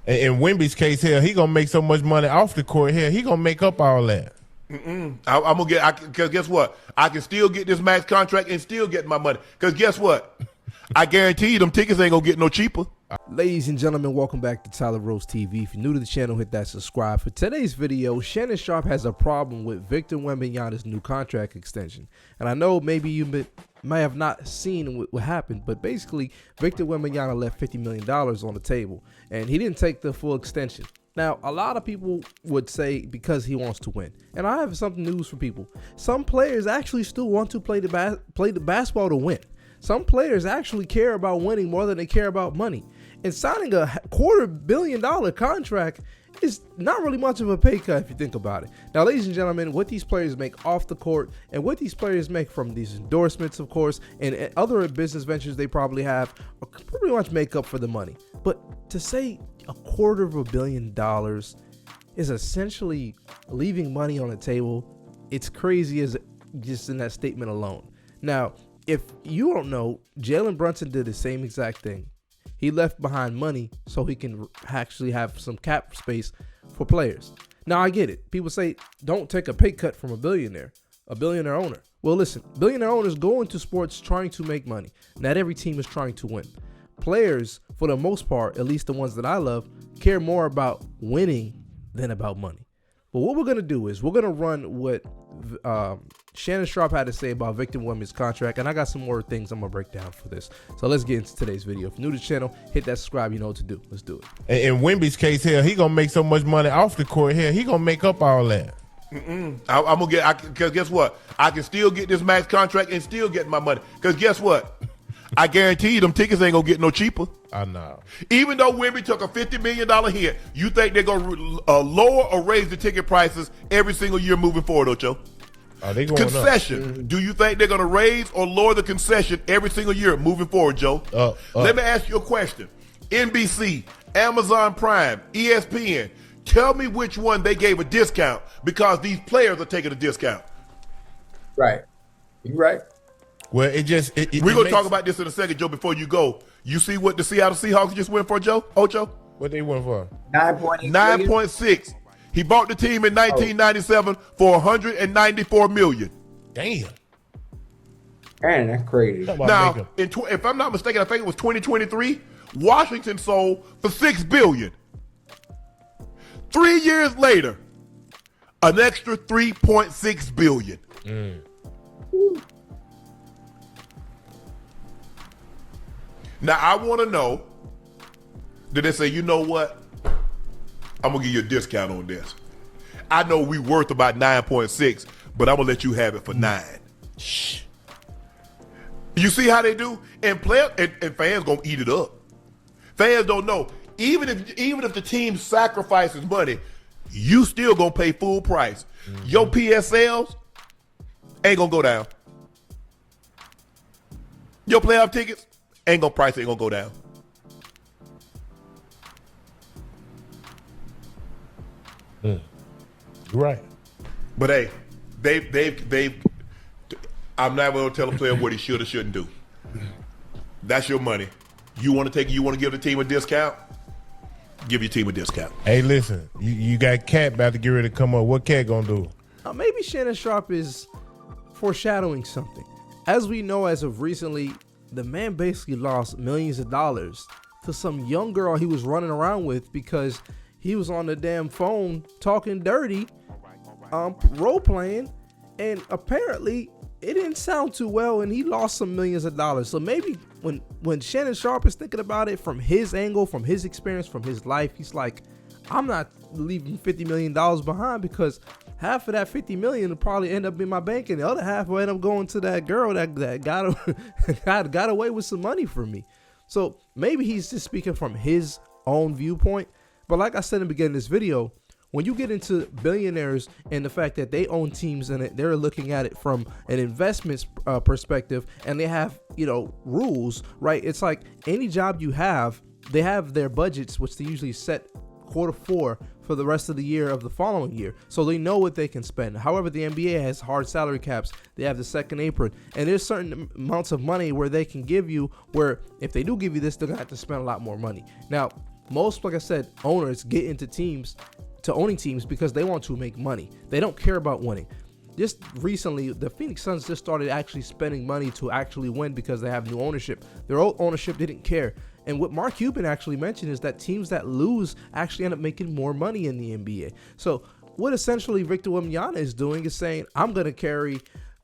In Wemby's case, here he gonna make so much money off the court. Here he gonna make up all that. I'm gonna get. Because guess what? I can still get this max contract and still get my money. Because guess what? I guarantee you, them tickets ain't gonna get no cheaper. Ladies and gentlemen, welcome back to Tyler Rose TV. If you're new to the channel, hit that subscribe. For today's video, Shannon Sharpe has a problem with Victor Wembanyama's new contract extension. And I know maybe you may have not seen what happened, but basically, Victor Wembanyama left $50 million on the table, and he didn't take the full extension. Now, a lot of people would say because he wants to win. And I have some news for people. Some players actually still want to play the basketball to win. Some players actually care about winning more than they care about money. And signing a $250 million contract is not really much of a pay cut if you think about it. Now, ladies and gentlemen, what these players make off the court and what these players make from these endorsements, of course, and other business ventures they probably have, pretty much make up for the money. But to say $250 million is essentially leaving money on the table, it's crazy as just in that statement alone. Now, if you don't know, Jalen Brunson did the same exact thing. He left behind money so he can actually have some cap space for players. Now, I get it. People say, don't take a pay cut from a billionaire owner. Well, listen, billionaire owners go into sports trying to make money. Not every team is trying to win. Players, for the most part, at least the ones that I love, care more about winning than about money. But what we're going to do is we're going to run what Shannon Sharpe had to say about Victor Wembanyama's contract, and I got some more things I'm going to break down for this. So let's get into today's video. If you're new to the channel, hit that subscribe. You know what to do. Let's do it. In Wemby's case, here he gonna make so much money off the court. Here he gonna make up all that. I'm gonna get. Because guess what? I can still get this max contract and still get my money. Because guess what? I guarantee you, them tickets ain't gonna get no cheaper. I know. Even though Wemby took a $50 million hit, you think they're gonna lower or raise the ticket prices every single year moving forward, Ocho? Oh, they going concession. Do you think they're going to raise or lower the concession every single year moving forward, Joe? Let me ask you a question. NBC, Amazon Prime, ESPN, tell me which one they gave a discount because these players are taking a discount. Right. You're right. Well, we're going to talk about this in a second, Joe, before you go. You see what the Seattle Seahawks just went for, Joe? Ocho? What they went for? 9.6. He bought the team in 1997 for $194 million. Damn. Man, that's crazy. Now, if I'm not mistaken, I think it was 2023. Washington sold for $6 billion. 3 years later, an extra $3.6 billion. Now, I want to know, did they say, you know what? I'm going to give you a discount on this. I know we worth about 9.6, but I'm going to let you have it for 9. Shh. You see how they do? And fans going to eat it up. Fans don't know. Even if the team sacrifices money, you still going to pay full price. Your PSLs ain't going to go down. Your playoff tickets ain't going to go down. Right. But hey, they've I'm not going to tell a player what he should or shouldn't do. That's your money. You want to give the team a discount? Give your team a discount. Hey, listen, you got Cat about to get ready to come up. What Cat gonna do? Maybe Shannon Sharpe is foreshadowing something. As we know, as of recently, the man basically lost millions of dollars to some young girl he was running around with because he was on the damn phone talking dirty, role playing, and apparently it didn't sound too well, and he lost some millions of dollars. So maybe when Shannon Sharpe is thinking about it from his angle, from his experience, from his life, he's like, I'm not leaving $50 million behind because half of that $50 million will probably end up in my bank, and the other half will end up going to that girl that got away with some money from me. So maybe he's just speaking from his own viewpoint. But like I said in the beginning of this video, when you get into billionaires and the fact that they own teams and they're looking at it from an investment perspective, and they have, rules, right? It's like any job you have, they have their budgets, which they usually set Q4 for the rest of the year of the following year. So they know what they can spend. However, the NBA has hard salary caps. They have the second apron, and there's certain amounts of money where they can give you, where if they do give you this, they're gonna have to spend a lot more money. Now, most, like I said, owners get into teams, to owning teams because they want to make money. They don't care about winning. Just recently, the Phoenix Suns just started actually spending money to actually win because they have new ownership. Their old ownership didn't care. And what Mark Cuban actually mentioned is that teams that lose actually end up making more money in the NBA. So what essentially Victor Wembanyama is doing is saying, I'm going to carry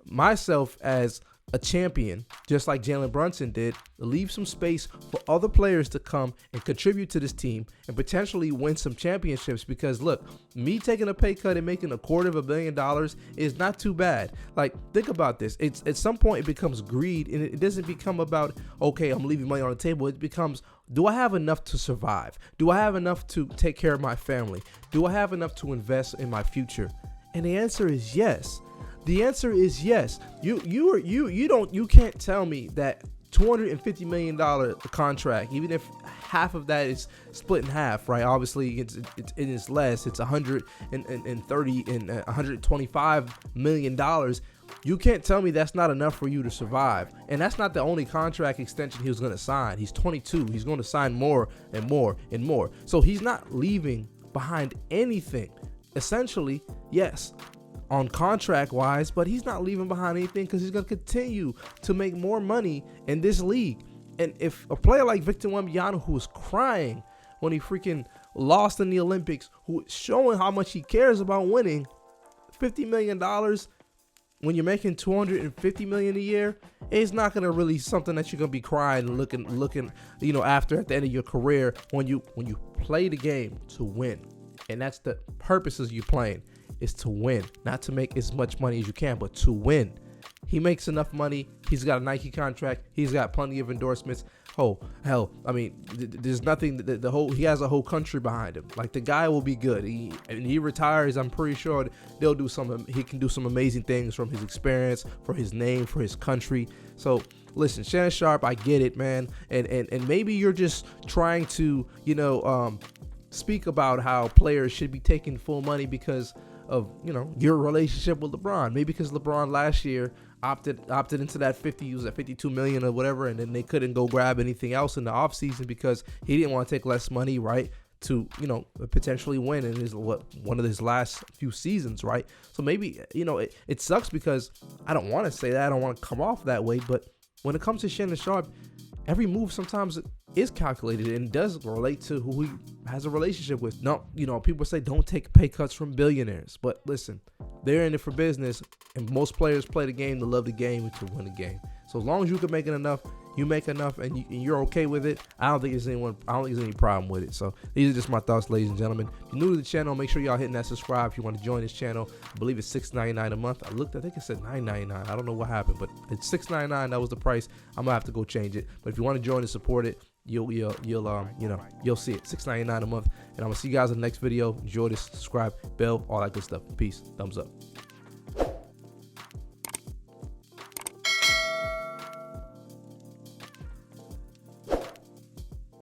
myself as a champion, just like Jalen Brunson did, leave some space for other players to come and contribute to this team and potentially win some championships. Because look, me taking a pay cut and making $250 million is not too bad. Like, think about this. It's at some point it becomes greed, and it doesn't become about, okay, I'm leaving money on the table. It becomes, do I have enough to survive? Do I have enough to take care of my family? Do I have enough to invest in my future? And the answer is yes. The answer is yes. You can't tell me that $250 million contract, even if half of that is split in half, right? Obviously, it's less. It's $130 and $125 million. You can't tell me that's not enough for you to survive. And that's not the only contract extension he was going to sign. He's 22. He's going to sign more and more and more. So he's not leaving behind anything. Essentially, yes, on contract wise, but he's not leaving behind anything because he's going to continue to make more money in this league. And if a player like Victor Wembanyama, who was crying when he freaking lost in the Olympics, who is showing how much he cares about winning, $50 million when you're making $250 million a year, it's not going to really something that you're going to be crying and looking, after at the end of your career when you play the game to win. And that's the purposes you're playing, is to win, not to make as much money as you can, but to win. He makes enough money. He's got a Nike contract. He's got plenty of endorsements. Oh, hell, I mean, there's nothing, he has a whole country behind him. Like, the guy will be good. He retires, I'm pretty sure he can do some amazing things from his experience, for his name, for his country. So listen, Shannon Sharpe, I get it, man. And maybe you're just trying to, speak about how players should be taking full money because of, your relationship with LeBron. Maybe because LeBron last year opted into that 52 million or whatever, and then they couldn't go grab anything else in the offseason because he didn't want to take less money, right, to, potentially win in one of his last few seasons, right? So maybe, it sucks because I don't want to say that. I don't want to come off that way, but when it comes to Shannon Sharpe, every move sometimes is calculated and does relate to who he has a relationship with. No, people say don't take pay cuts from billionaires, but listen, they're in it for business, and most players play the game to love the game and to win the game. So as long as you can make it enough, you make enough, and you're okay with it, I don't think there's any problem with it. So these are just my thoughts, ladies and gentlemen. If you're new to the channel, make sure y'all hitting that subscribe if you want to join this channel. I believe it's $6.99 a month. I think it said $9.99. I don't know what happened, but it's $6.99. That was the price. I'm gonna have to go change it. But if you want to join and support it, you'll see it, $6.99 a month. And I'm gonna see you guys in the next video. Enjoy this, subscribe, bell, all that good stuff. Peace, thumbs up.